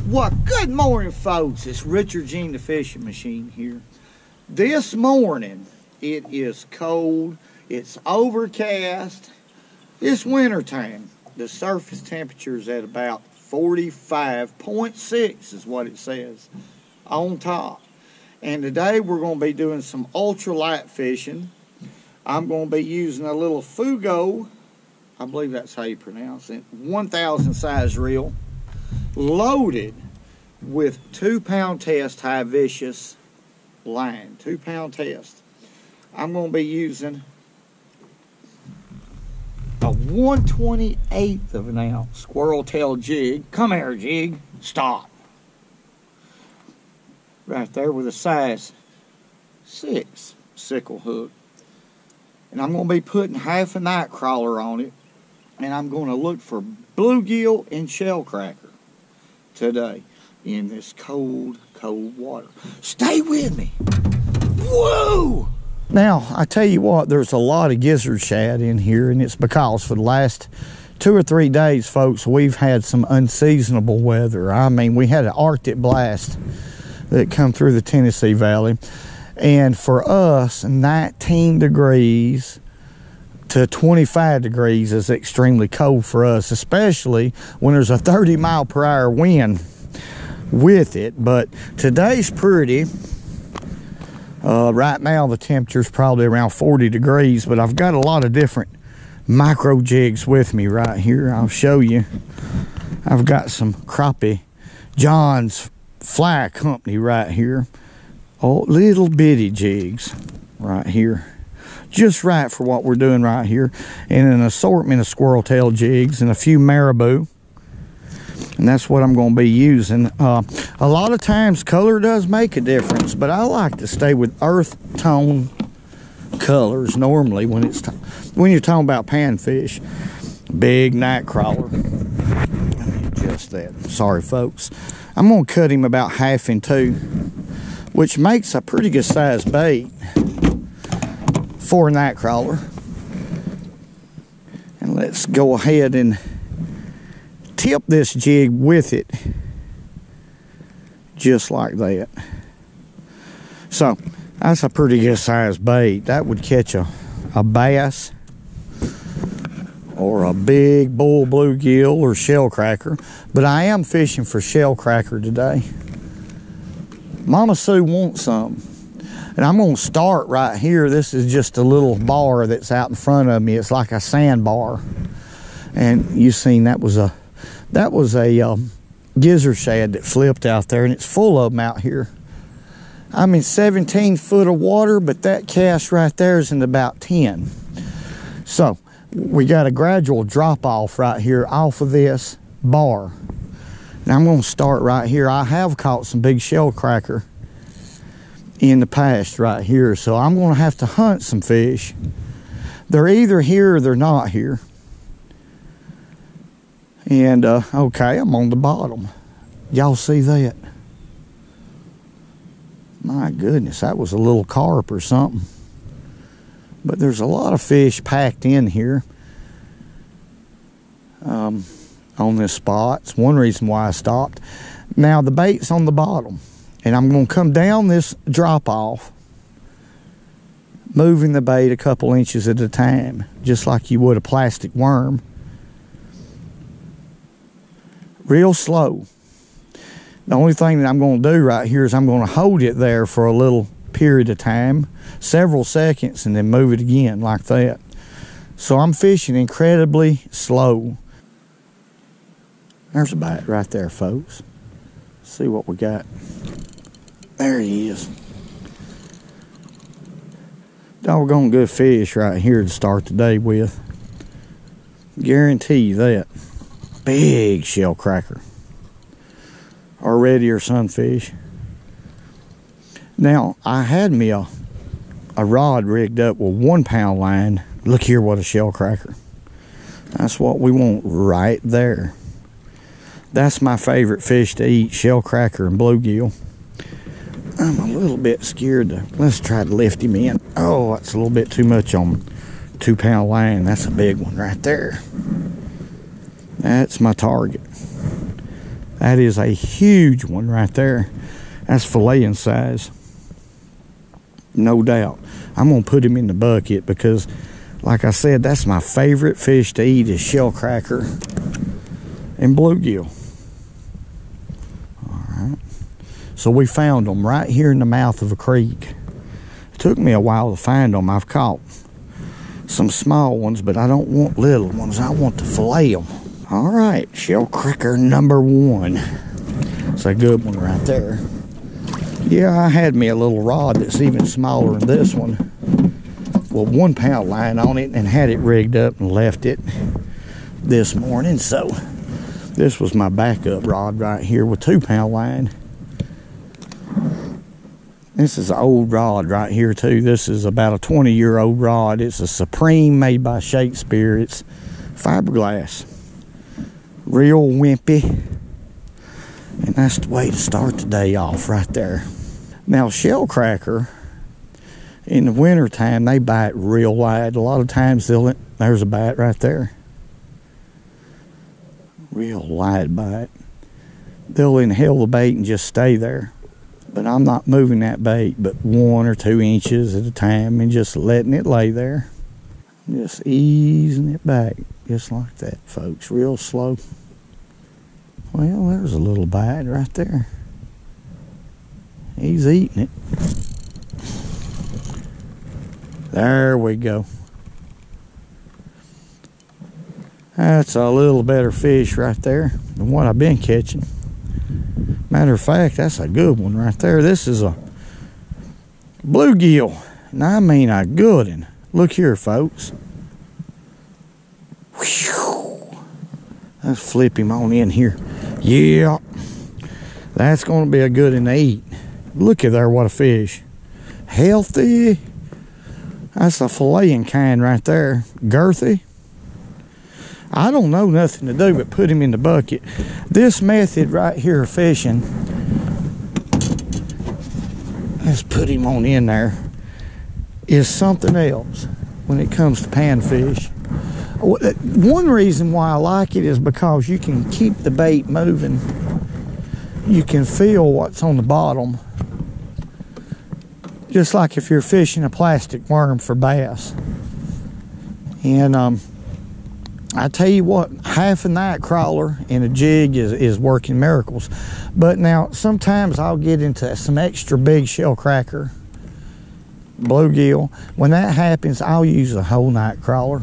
Well, good morning, folks. It's Richard Gene the Fishing Machine here. This morning, it is cold. It's overcast. It's wintertime. The surface temperature is at about 45.6 is what it says on top. And today we're going to be doing some ultralight fishing. I'm going to be using a little Fugo, I believe that's how you pronounce it, 1,000 size reel, loaded with 2-pound test high vicious line. 2-pound test. I'm going to be using a 1/28 of an ounce squirrel tail jig. Come here, jig. Stop. Right there with a size 6 sickle hook. And I'm going to be putting half a night crawler on it. And I'm going to look for bluegill and shellcracker today in this cold, cold water. Stay with me. Whoa! Now, I tell you what, there's a lot of gizzard shad in here, and it's because for the last 2 or 3 days, folks, we've had some unseasonable weather. I mean, we had an Arctic blast that come through the Tennessee Valley. And for us, 19 degrees to 25 degrees is extremely cold for us, especially when there's a 30-mile-per-hour wind with it. But today's pretty. Right now the temperature's probably around 40 degrees, but I've got a lot of different micro jigs with me right here. I'll show you. I've got some crappie John's Fly Company right here. Oh, little bitty jigs right here. Just right for what we're doing right here. And an assortment of squirrel tail jigs and a few marabou. And that's what I'm going to be using. A lot of times color does make a difference, but I like to stay with earth tone colors normally when you're talking about panfish. Big night crawler. Just that. Sorry, folks. I'm going to cut him about half in two, which makes a pretty good size bait for a night crawler. And let's go ahead and tip this jig with it just like that. So that's a pretty good size bait. That would catch a bass or a big bull bluegill or shellcracker, but I am fishing for shellcracker today. Mama Sue wants some, and I'm going to start right here. This is just a little bar that's out in front of me. It's like a sandbar, and you seen that was a gizzard shad that flipped out there, and it's full of them out here. I'm in 17 foot of water, but that cast right there is in about 10. So we got a gradual drop off right here off of this bar. Now I'm going to start right here. I have caught some big shellcracker in the past right here, so I'm going to have to hunt some fish. They're either here or they're not here. And okay, I'm on the bottom. Y'all see that? My goodness, that was a little carp or something. But there's a lot of fish packed in here on this spot. It's one reason why I stopped. Now the bait's on the bottom, and I'm going to come down this drop off, moving the bait a couple inches at a time, just like you would a plastic worm. Real slow. The only thing that I'm going to do right here is I'm going to hold it there for a little period of time, several seconds, and then move it again like that. So I'm fishing incredibly slow. There's a bite right there, folks. Let's see what we got. There he is. Doggone good fish right here to start the day with. Guarantee you that. Big shellcracker. Or red ear sunfish. Now, I had me a rod rigged up with 1-pound line. Look here, what a shellcracker. That's what we want right there. That's my favorite fish to eat, shellcracker and bluegill. I'm a little bit scared to, let's try to lift him in. Oh, that's a little bit too much on 2-pound line. That's a big one right there. That's my target. That is a huge one right there. That's filleting size. No doubt. I'm going to put him in the bucket because, like I said, that's my favorite fish to eat is shellcracker and bluegill. Alright. So we found them right here in the mouth of a creek. It took me a while to find them. I've caught some small ones, but I don't want little ones. I want to fillet them. Alright, shellcracker number 1. It's a good one right there. Yeah, I had me a little rod that's even smaller than this one. Well, 1 pound line on it and had it rigged up and left it this morning. So this was my backup rod right here with 2 pound line. This is an old rod right here too. This is about a 20-year-old rod. It's a Supreme made by Shakespeare. It's fiberglass. Real wimpy. And that's the way to start the day off right there. Now, shellcracker, in the wintertime, they bite real wide. A lot of times, there's a bite right there. Real wide bite. They'll inhale the bait and just stay there. But I'm not moving that bait but 1 or 2 inches at a time and just letting it lay there. Just easing it back, just like that, folks. Real slow. Well, there's a little bite right there. He's eating it. There we go. That's a little better fish right there than what I've been catching. Matter of fact, that's a good one right there. This is a bluegill, and I mean a good one. Look here, folks. Whew. Let's flip him on in here. Yeah, that's going to be a good one to eat. Look at there, what a fish. Healthy. That's a filleting kind right there. Girthy. I don't know nothing to do but put him in the bucket. This method right here of fishing, let's put him on in there, is something else when it comes to panfish. One reason why I like it is because you can keep the bait moving. You can feel what's on the bottom. Just like if you're fishing a plastic worm for bass. And I tell you what, half a night crawler in a jig is working miracles. But now, sometimes I'll get into some extra big shellcracker, bluegill. When that happens, I'll use a whole night crawler.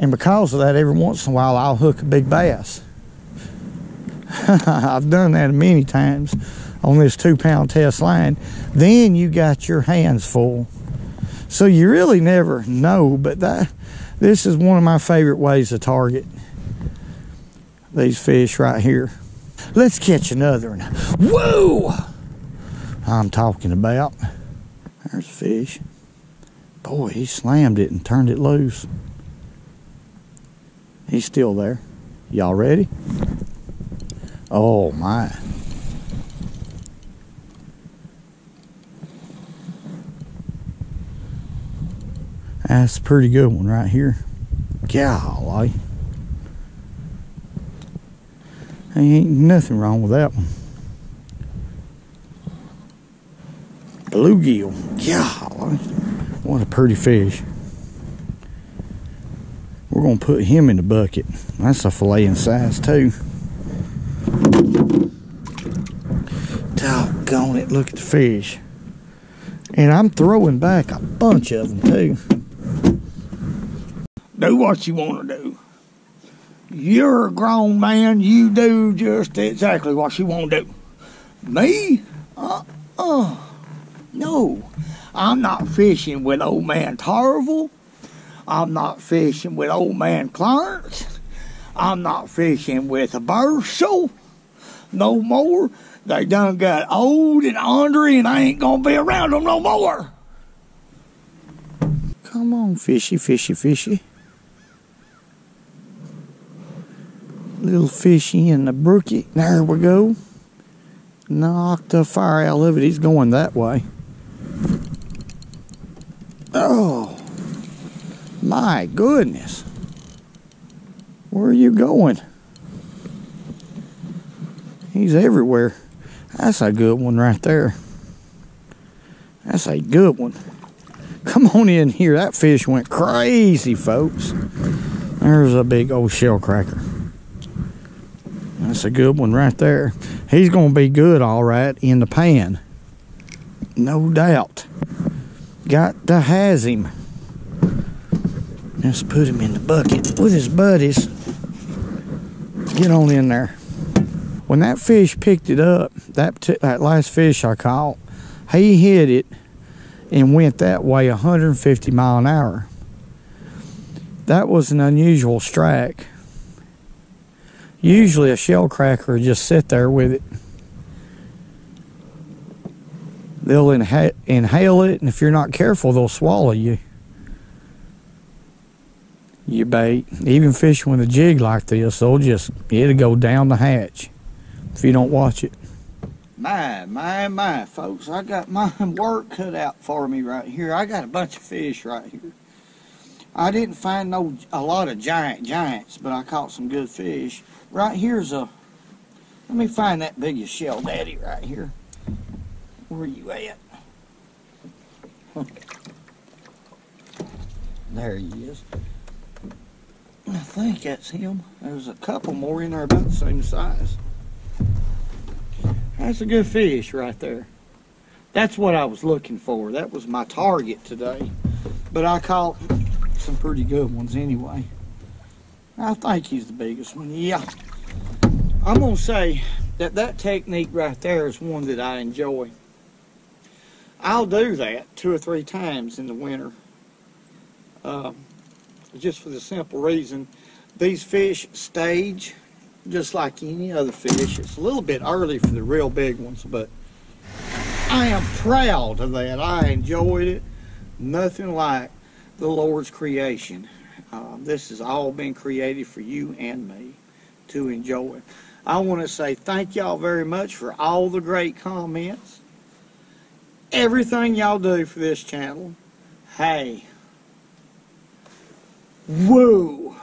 And because of that, every once in a while, I'll hook a big bass. I've done that many times on this 2 pound test line. Then you got your hands full. So you really never know, but this is one of my favorite ways to target these fish right here. Let's catch another one. Whoa! I'm talking about. There's a fish. Boy, he slammed it and turned it loose. He's still there. Y'all ready? Oh my. That's a pretty good one right here. Golly. Ain't nothing wrong with that one. Bluegill. Golly. What a pretty fish. We're going to put him in the bucket. That's a filleting size too. Doggone it, look at the fish. And I'm throwing back a bunch of them too. Do what you want to do. You're a grown man. You do just exactly what you want to do. Me? No. I'm not fishing with old man Tarvel. I'm not fishing with old man Clarence. I'm not fishing with a Burso. No more. They done got old and ornery, and I ain't gonna be around them no more. Come on, fishy, fishy, fishy. Little fishy in the brookie. There we go. Knocked the fire out of it. He's going that way. Oh, my goodness. Where are you going? He's everywhere. That's a good one right there. That's a good one. Come on in here. That fish went crazy, folks. There's a big old shellcracker. That's a good one right there. He's going to be good, all right, in the pan. No doubt. Got to has him. Let's put him in the bucket with his buddies. Get on in there. When that fish picked it up, that last fish I caught, he hit it and went that way 150 mile an hour. That was an unusual strike. Usually a shellcracker will just sit there with it. They'll inhale it, and if you're not careful, they'll swallow you. You bait. Even fishing with a jig like this, it'll go down the hatch if you don't watch it. My, folks, I got my work cut out for me right here. I got a bunch of fish right here. I didn't find a lot of giants, but I caught some good fish. Right here's let me find that biggest shell daddy right here. Where you at? There he is. I think that's him. There's a couple more in there about the same size. That's a good fish right there. That's what I was looking for. That was my target today. But I caught some pretty good ones anyway. I think he's the biggest one. Yeah. I'm going to say that technique right there is one that I enjoy. I'll do that 2 or 3 times in the winter. Just for the simple reason, these fish stage just like any other fish. It's a little bit early for the real big ones, but I am proud of that. I enjoyed it. Nothing like the Lord's creation. This has all been created for you and me to enjoy. I want to say thank y'all very much for all the great comments. Everything y'all do for this channel. Hey. Whoa.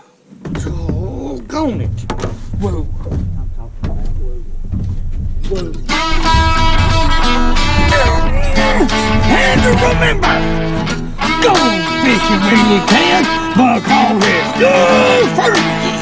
Doggone it. Whoa. I'm talking about whoa. Whoa. And remember, go fishing when you can, because it's good for you.